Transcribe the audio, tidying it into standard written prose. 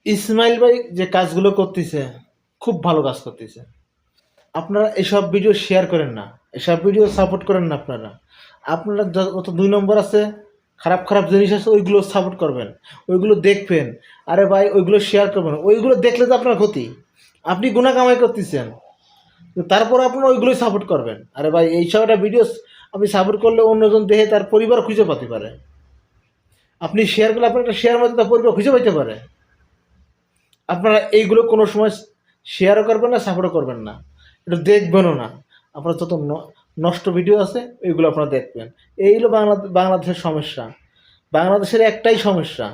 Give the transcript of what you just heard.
ইসমাইল ভাই যে কাজগুলো করতেছে খুব ভালো কাজ করতেছে। আপনারা এসব ভিডিও শেয়ার করেন না, এসব ভিডিও সাপোর্ট করেন না। আপনারা যত 2 নম্বর আছে, খারাপ খারাপ জিনিস আছে, ওইগুলো সাপোর্ট করবেন, ওইগুলো দেখবেন। আরে ভাই ওইগুলো শেয়ার করবেন, ওইগুলো দেখলে তো আপনার ক্ষতি। আপনি গুনাহ কামাই করতেছেন, তো তারপর আপনারা ওইগুলোই সাপোর্ট করবেন। আরে ভাই এইসব একটা ভিডিও আপনি সাপোর্ট করলে অন্যজন দেখে তার পরিবার খুঁজে পেতে পারে। আপনি শেয়ার করলে আপনার একটা শেয়ার মধ্যে তার পরিবার খুঁজে পেতে পারে। আপনারা এইগুলো কোনো সময় শেয়ারও করবেন না, সাপোর্টও করবেন না, এটা দেখবেনও না। আপনার যত নষ্ট ভিডিও আছে ওইগুলো আপনারা দেখবেন। এই হলো বাংলাদেশের সমস্যা। বাংলাদেশের একটাই সমস্যা।